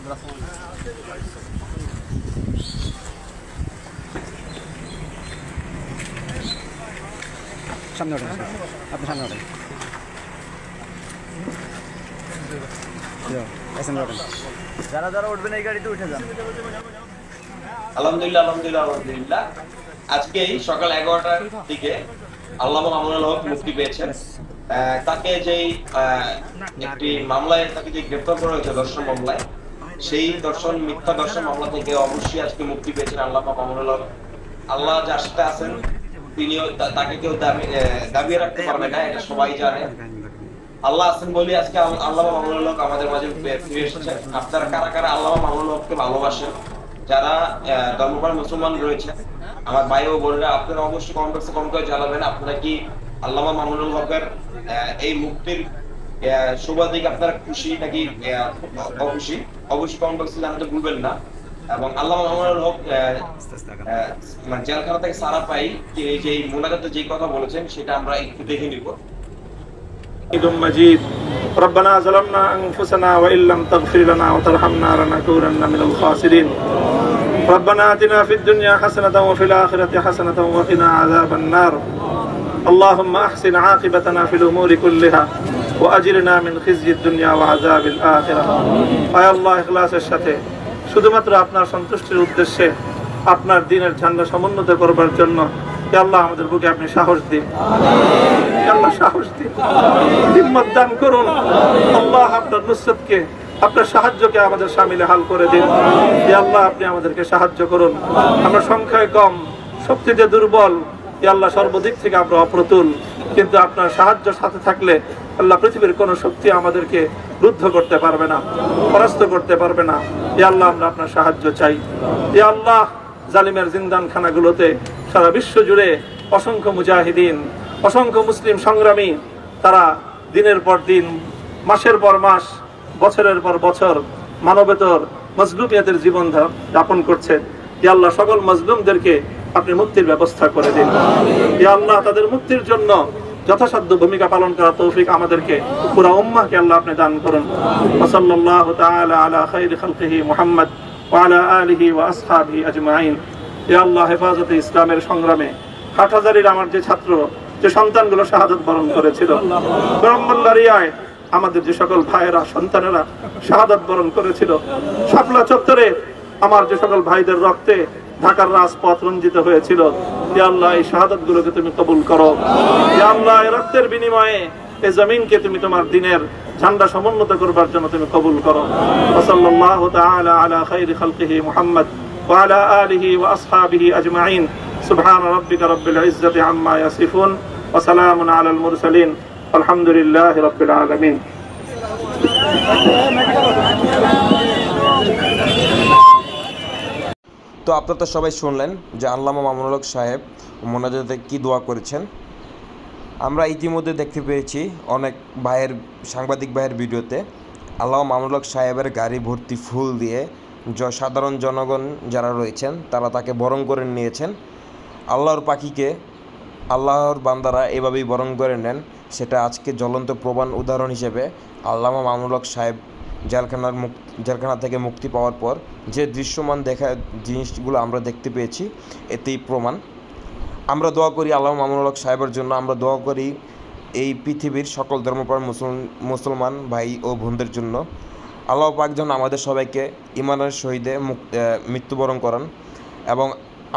সামনে ওঠেন, আপনি সামনে ওঠেন, যারা যারা উঠবেন এই গাড়িতে উঠে যান। আলহামদুলিল্লাহ আলহামদুলিল্লাহ আলহামদুলিল্লাহ। আজকে সকাল 11টার দিকে আল্লামা মামুনুল হক মুক্তি পেয়েছেন। তাকে যেই একটি মামলায় তাকে যে গ্রেফতার করা হয়েছে দর্শন মামলায়, সেই মিথ্যা দর্শন মামলা থেকে অবশ্যই আজকে মুক্তি পেয়েছেন আল্লামা মামুনুল হক। আল্লাহ যার সাথে আছেন তিনিও, তাকে কেউ দাবিয়ে রাখতে পারবে না, এটা সবাই জানে। আল্লাহ আছেন বলে আজকে আল্লামা মামুনুল হক আমাদের মাঝে ফিরে এসেছেন। আপনারা কারা কারা আল্লামা মামুনুল হককে ভালোবাসেন, যারা ধর্মপ্রাণ মুসলমান রয়েছে আমার ভাই ও বোনেরা, আপনারা অবশ্যই কমেন্ট বক্সে কমেন্ট করে জানাবেন আপনারা কি আল্লামা মামুনুল হকের এই মুক্তির সুবাদে আপনারা খুশি নাকি অখুশি? অবশ্যই কমেন্ট বক্সে জানাতে ভুলবেন না। এবং আল্লামা মামুনুল হক মানে জেলখানা থেকে সারা পাই যে মোনাজাতে যে কথা বলেছেন সেটা আমরা একটু দেখে নিব। مجيد ربنا ظلمنا أنفسنا وإن لم تغفر لنا وترحمنا لنكونن من الخاسرين ربنا آتنا في الدنيا حسنة وفي الآخرة حسنة وقنا عذاب النار اللهم أحسن عاقبتنا في الأمور كلها وأجرنا من خزي الدنيا وعذاب الآخرة يا الله إخلاص সাথে শুধুমাত্র আপনার সন্তুষ্টির উদ্দেশ্যে আপনার দ্বীনের ঝান্ডা সমুন্নত করবার জন্য হে আল্লাহ আমাদের বুকে আপনি সাহস দিন, হে আল্লাহ সাহস দিন, হিম্মত দান করুন। আল্লাহ আপনার নুসরতকে, আপনার সাহায্যকে আমাদের শামিলে হাল করে দিন। হে আল্লাহ আপনি আমাদেরকে সাহায্য করুন। আমরা সংখ্যায় কম, শক্তিতে দুর্বল, হে আল্লাহ সর্বদিক থেকে আমরা অপ্রতুল, কিন্তু আপনার সাহায্য সাথে থাকলে আল্লাহ পৃথিবীর কোন শক্তি আমাদেরকে রুদ্ধ করতে পারবে না, পরাস্ত করতে পারবে না। হে আল্লাহ আমরা আপনার সাহায্য চাই। হে আল্লাহ জালিমের জিন্দানখানাগুলোতে সারা বিশ্ব জুড়ে অসংখ্য মুজাহিদিন, অসংখ্য মুসলিম সংগ্রামী, তারা দিনের পর দিন, মাসের পর মাস, বছরের পর বছর মানবেতর মজলুমিয়াতের জীবন যাপন করছেন। হে আল্লাহ সকল মজলুমদেরকে আপনি মুক্তির ব্যবস্থা করে দিন। হে আল্লাহ তাদের মুক্তির জন্য যথাসাধ্য ভূমিকা পালন করার তৌফিক আমাদেরকে, পুরা উম্মাহকে আল্লাহ আপনি দান করুন। সাল্লাল্লাহু তাআলা আলা খায়রি খালকিহি মুহাম্মদ ওয়া আলা আলিহি ওয়া আসহাবিহি আজমাইন। হে আল্লাহ হেফাজতে ইসলামের সংগ্রামে হাটহাজারীর আমার যে ছাত্র, যে সন্তানগুলো শাহাদাত বরণ করেছিল, ব্রাহ্মণবাড়িয়ায় আমাদের যে সকল ভাইয়েরা, সন্তানেরা শাহাদাত বরণ করেছিল, শাপলা চত্বরে আমার যে সকল ভাইদের রক্তে ঢাকার রাজপথ রঞ্জিত হয়েছিল, হে আল্লাহ এই শাহাদাতগুলোকে তুমি কবুল করো। হে আল্লাহ এই রক্তের বিনিময়ে এই জমিনকে তুমি তোমার দ্বীনের ঝান্ডা সমুন্নত করবার জন্য তুমি কবুল করো। সাল্লাল্লাহু তাআলা আলা খায়রি খালকিহি মুহাম্মদ ওয়া আলা আলিহি ওয়া আসহাবিহি আজমাইন। সুবহান রাব্বিকা রাব্বিল ইজ্জাতি আম্মা ইয়াসিফুন ওয়া সালামুন আলাল মুরসালিন আলহামদুলিল্লাহি রাব্বিল আলামিন। তো আপনারা তো সবাই শুনলেন যে আল্লামা মামুনুল হক সাহেব মোনাজাতে কি দোয়া করেছেন। আমরা ইতিমধ্যে দেখতে পেয়েছি অনেক সাংবাদিক ভাইয়ের ভিডিওতে আল্লামা মামুনুল হক সাহেবের গাড়ি ভর্তি ফুল দিয়ে সাধারণ জনগণ যারা রয়েছেন তারা তাকে বরণ করে নিয়েছেন। আল্লাহর পাখিকে আল্লাহর বান্দারা এভাবেই বরণ করে নেন, সেটা আজকে জ্বলন্ত প্রমাণ উদাহরণ হিসেবে আল্লামা মামুনুল হক সাহেব জেলখানা থেকে মুক্তি পাওয়ার পর যে দৃশ্যমান জিনিসগুলো আমরা দেখতে পেয়েছি এতেই প্রমাণ। আমরা দোয়া করি আল্লামা মামুনুল হক সাহেবের জন্য, আমরা দোয়া করি এই পৃথিবীর সকল ধর্মপ্রাণ মুসলমান ভাই ও বোনদের জন্য। আল্লাহ পাক যেন আমাদের সবাইকে ঈমানের সহিতে মৃত্যুবরণ করান এবং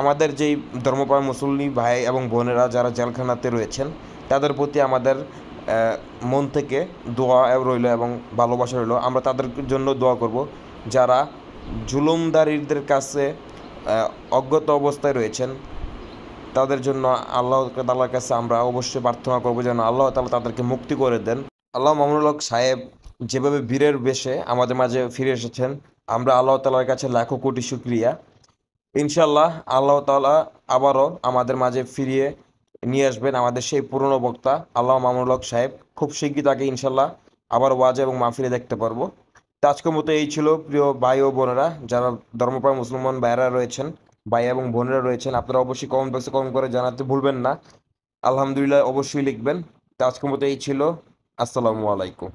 আমাদের যেই ধর্মপ্রাণ মুসলিম ভাই এবং বোনেরা যারা জেলখানাতে রয়েছেন তাদের প্রতি আমাদের মন থেকে দোয়া রইল এবং ভালোবাসা রইল। আমরা তাদের জন্য দোয়া করব যারা জুলুমদারীদের কাছে অজ্ঞাত অবস্থায় রয়েছেন, তাদের জন্য আল্লাহ তাআলার কাছে আমরা অবশ্যই প্রার্থনা করব যেন আল্লাহ তাআলা তাদেরকে মুক্তি করে দেন। আল্লাহ মামুনুল হক সাহেব যেভাবে বীরের বেশে আমাদের মাঝে ফিরে এসেছেন, আমরা আল্লাহ তাআলার কাছে লাখো কোটি শুকরিয়া। ইনশাআল্লাহ আল্লাহ তাআলা আবারও আমাদের মাঝে ফিরিয়ে নিয়ে আসবেন আমাদের সেই পুরনো বক্তা আল্লাহ মামুনুল হক সাহেব। খুব শীঘ্রই তাকে ইনশাআল্লাহ আবার ওয়াজ এবং মাহফিলে দেখতে পারবো। তো আজকের মতো এই ছিল প্রিয় ভাই ও বোনেরা, যারা ধর্মপ্রাণ মুসলমান ভাইয়েরা রয়েছেন, ভাই এবং বোনেরা রয়েছেন, আপনারা অবশ্যই কমেন্ট বক্সে কমেন্ট করে জানাতে ভুলবেন না। আলহামদুলিল্লাহ অবশ্যই লিখবেন। তো আজকের মতো এই ছিল। আসসালামু আলাইকুম।